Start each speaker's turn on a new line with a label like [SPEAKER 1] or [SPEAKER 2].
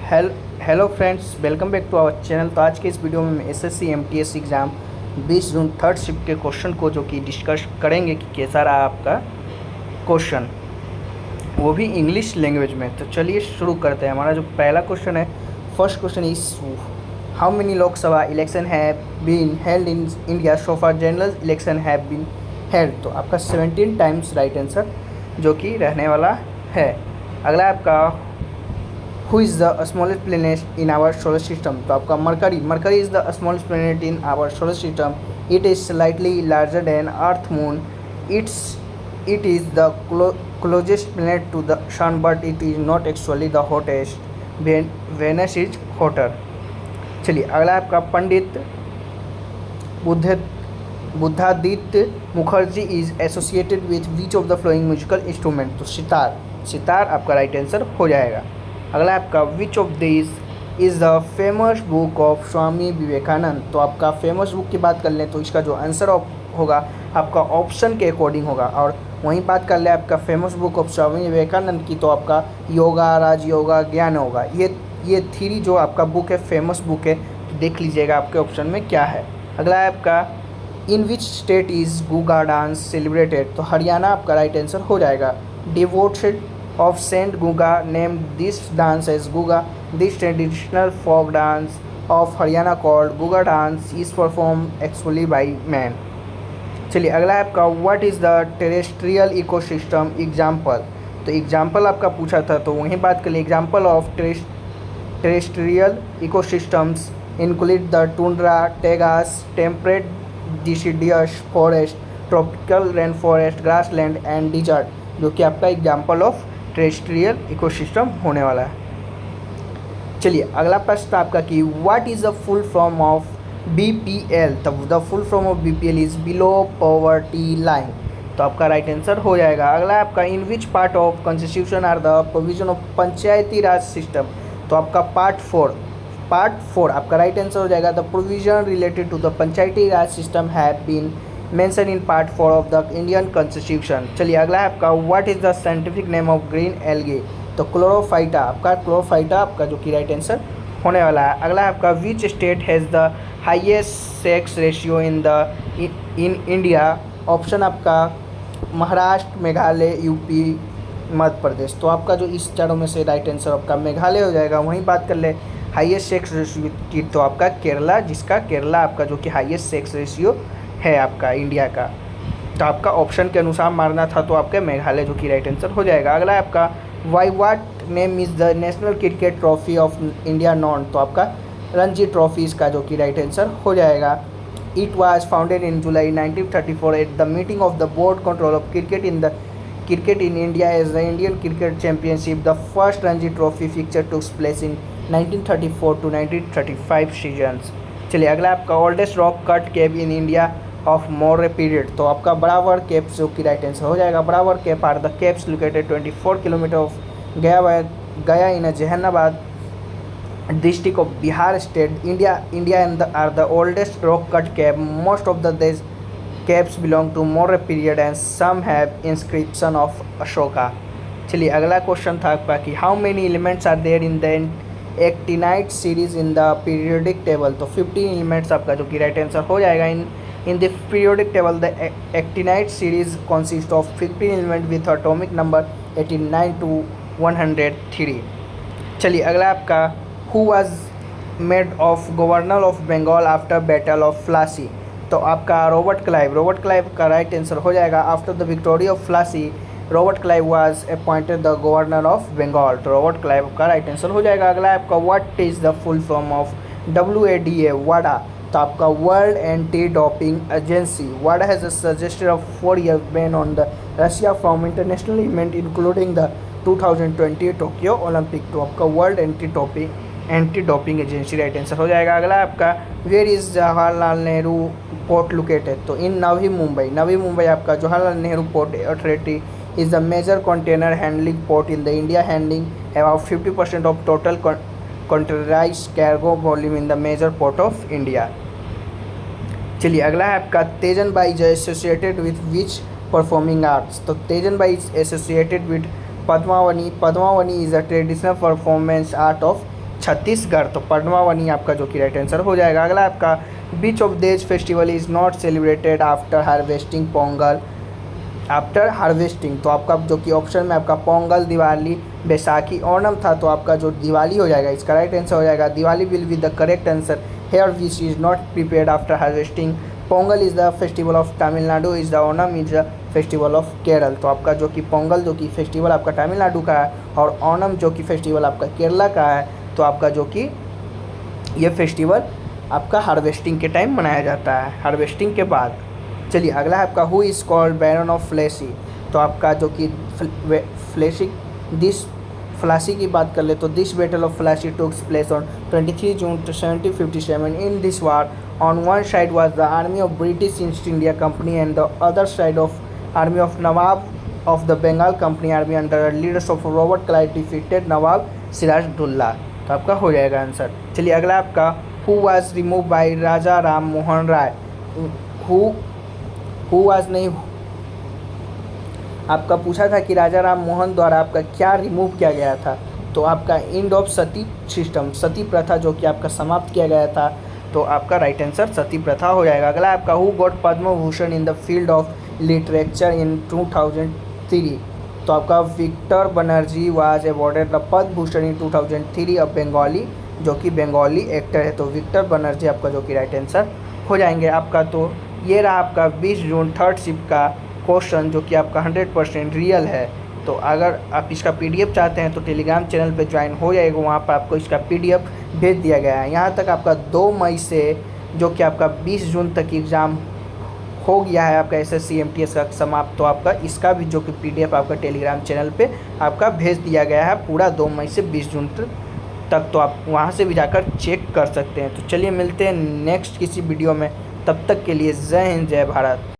[SPEAKER 1] Hello hello friends, welcome back to our channel. तो आज के इस वीडियो में मैं SSC MTS exam 20 June third shift के क्वेश्चन को जो कि डिस्कस करेंगे कि कैसा रहा आपका क्वेश्चन, वो भी इंग्लिश लैंग्वेज में। तो चलिए शुरू करते हैं। हमारा जो पहला क्वेश्चन है, first question is how many Lok Sabha election have been held in India so far, general election have been held. तो आपका 17 टाइम्स राइट आंसर जो कि रहने वाला है। अगला आपका who is the smallest planet in our solar system. तो आपका Mercury is the smallest planet in our solar system. It is slightly larger than earth moon. It is the closest planet to the sun, but it is not actually the hottest. Venus is hotter. चलिए अगला आपका Pandit Buddhaditya Mukherjee is associated with which of the following musical instrument. तो सितार आपका right answer हो जाएगा। अगला आपका which of this is the famous book of Swami Vivekananda. तो आपका फेमस बुक की बात कर लें तो इसका जो आंसर होगा आपका ऑप्शन के अकॉर्डिंग होगा। और वहीं बात कर ले आपका famous book of Swami Vivekananda की तो आपका योगा, राजयोगा, ज्ञान होगा। ये थ्री जो आपका बुक है, फेमस बुक है, तो देख लीजिएगा आपके ऑप्शन में क्या है। अगला है आपका in which state is Guga dance celebrated. तो हरियाणा आपका राइट आंसर हो जाएगा। Devoted of saint Guga name this dance as Guga. This traditional folk dance of Haryana called Guga dance is perform actually by man. चलिए अगला है आपका what is the terrestrial ecosystem example. तो example आपका पूछा था, तो वहीं बात कर लिए। Example of terrestrial ecosystems include the tundra, taigas, temperate deciduous forest, tropical rain forest, grassland and desert, जो कि आपका एग्जाम्पल ऑफ टेरेस्ट्रियल इकोसिस्टम होने वाला है। चलिए अगला प्रश्न आपका कि what is the full form of BPL। तब the full form of BPL is below poverty line. तो आपका राइट आंसर हो जाएगा। अगला आपका in which part of constitution are the provision of panchayati raj system. तो आपका पार्ट फोर आपका राइट आंसर हो जाएगा। The provision related to the panchayati raj system have been mention in part 4 of the Indian constitution. चलिए अगला है आपका what is the scientific name of green algae. तो क्लोरोफाइटा आपका जो कि राइट आंसर होने वाला है। अगला आपका which state has the highest sex ratio in India. Option आपका महाराष्ट्र, मेघालय, यूपी, मध्य प्रदेश। तो आपका जो इस चारों में से राइट आंसर आपका मेघालय हो जाएगा। वहीं बात कर ले हाईएस्ट सेक्स रेशियो की, तो आपका केरला आपका जो कि हाईएस्ट सेक्स रेशियो है आपका इंडिया का। तो आपका ऑप्शन के अनुसार मारना था, तो आपका मेघालय जो कि राइट आंसर हो जाएगा। अगला आपका what name is the national cricket trophy of India non. तो आपका रणजी ट्रॉफी इसका जो कि राइट आंसर हो जाएगा। It was founded in July 1934 at the meeting of the board control of cricket in India as the Indian cricket championship. The first Ranji trophy fixture took place in 1934 to 1935 seasons. चलिए अगला आपका oldest rock cut cave in India of Maurya period. तो आपका बराबर caves जो कि right answer हो जाएगा। Barabar cave are the caves located 24 kilometre of Gaya in Jehanabad district of Bihar state, India and are the oldest rock cut cave. Most of these caves belong to Maurya period and some have inscription of Ashoka। चलिए अगला question था आपका कि how many elements are there in the actinide series in the periodic table. तो 15 elements आपका जो कि right answer हो जाएगा। इन the periodic table the actinide series consist of 15 element with atomic number 89 to 103। चलिए अगला आपका who was made of governor of Bengal after battle of Plassey. तो आपका रॉबर्ट क्लाइव का राइट आंसर हो जाएगा। After the victory of Plassey Robert Clive was appointed the governor of Bengal. तो Robert Clive का राइट आंसर हो जाएगा। अगला आपका what is the full form of WADA वाडा। तो आपका वर्ल्ड एंटी डोपिंग एजेंसी। वाडा has suggested of 4 year ban on the Russia from international event including the 2020 Tokyo Olympic. तो आपका world anti doping Agency right answer हो जाएगा। अगला आपका where is Jawaharlal Nehru port located. तो इन नवी मुंबई आपका Jawaharlal Nehru port authority is the major container handling port in the India, handling about 50% of total containerized cargo volume in the major port of India. चलिए अगला है आपका Teejan Bai is associated with which performing arts. तो Teejan Bai is associated with Pandavani. Pandavani is a traditional performance art of Chhattisgarh, तो पडवामणि आपका जो कि right answer हो जाएगा। अगला आपका बीच ऑफ देज festival is not celebrated after harvesting Pongal, after harvesting, तो आपका जो कि ऑप्शन में आपका पोंगल, दिवाली, बैसाखी, ओणम था, तो आपका जो दिवाली हो जाएगा, इसका राइट आंसर हो जाएगा Diwali will be the correct answer here which is not prepared after harvesting. Pongal is the festival of Tamil Nadu, is the Onam is the festival of Kerala, तो आपका जो कि पोंगल जो कि फेस्टिवल आपका तमिलनाडु का है और ओणम जो कि फेस्टिवल आपका केरला का है, तो आपका जो कि ये फेस्टिवल आपका हार्वेस्टिंग के टाइम मनाया जाता है, हार्वेस्टिंग के बाद। चलिए अगला है आपका who is called baron of Plassey, तो आपका जो कि फ्लेसी दिस फ्लासी की बात कर ले तो this battle of Plassey took place on 23 June 1757। In this war on one side was the army of British East India Company and the other side of army of Nawab of the Bengal company army under leaders of Robert Clive defeated Nawab Sirajuddaula, तो आपका हो जाएगा answer. चलिए अगला आपका who was remove by Raja Ram Mohan Roy, who was नहीं, आपका पूछा था कि राजा राम मोहन द्वारा आपका क्या रिमूव किया गया था, तो आपका एंड ऑफ सती सिस्टम, सती प्रथा जो कि आपका समाप्त किया गया था, तो आपका राइट आंसर सती प्रथा हो जाएगा। अगला आपका who got Padma Bhushan in the field of literature in 2003, तो आपका Victor Banerjee was awarded the Padma Bhushan in 2003 a Bengali, जो कि बंगाली एक्टर है, तो विक्टर बनर्जी आपका जो कि राइट आंसर हो जाएंगे आपका। तो ये रहा आपका 20 जून थर्ड शिफ्ट का क्वेश्चन जो कि आपका 100% रियल है। तो अगर आप इसका पीडीएफ चाहते हैं तो टेलीग्राम चैनल पे ज्वाइन हो जाएगा, वहाँ पर आपको इसका पीडीएफ भेज दिया गया है। यहाँ तक आपका 2 मई से जो कि आपका 20 जून तक एग्ज़ाम हो गया है आपका एसएससी एमटीएस का समाप्त, तो आपका इसका भी जो कि पीडीएफ आपका टेलीग्राम चैनल पे आपका भेज दिया गया है पूरा 2 मई से 20 जून तक, तो आप वहाँ से भी जाकर चेक कर सकते हैं। तो चलिए मिलते हैं नेक्स्ट किसी वीडियो में, तब तक के लिए जय हिंद जय भारत।